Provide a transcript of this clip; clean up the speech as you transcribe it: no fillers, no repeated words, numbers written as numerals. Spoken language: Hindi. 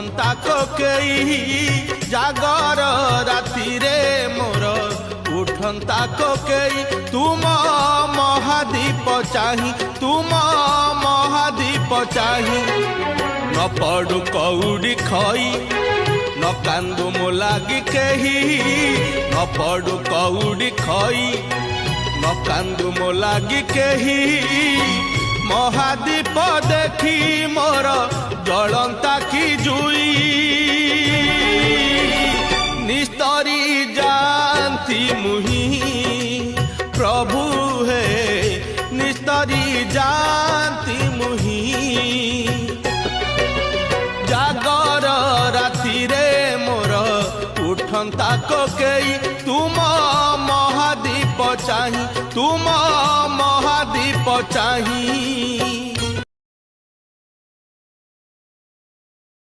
उठंता कोकेई जागर राति रे मोर उठंता कोकेई तुम महादीप चाही तुम महादीप चाही न पड़ू कौड़ी खई न कांदू मो लागी केही न पड़ू कौड़ी खई न कांदू मो लागी केही महादीप देखी मोर जलंता की जुई निस्तरी जानती मुही प्रभु है निस्तरी जानती मुही जागर राति रे मोर उठंता कोकेई तुम महादीप चाही तुम महादीप चाही।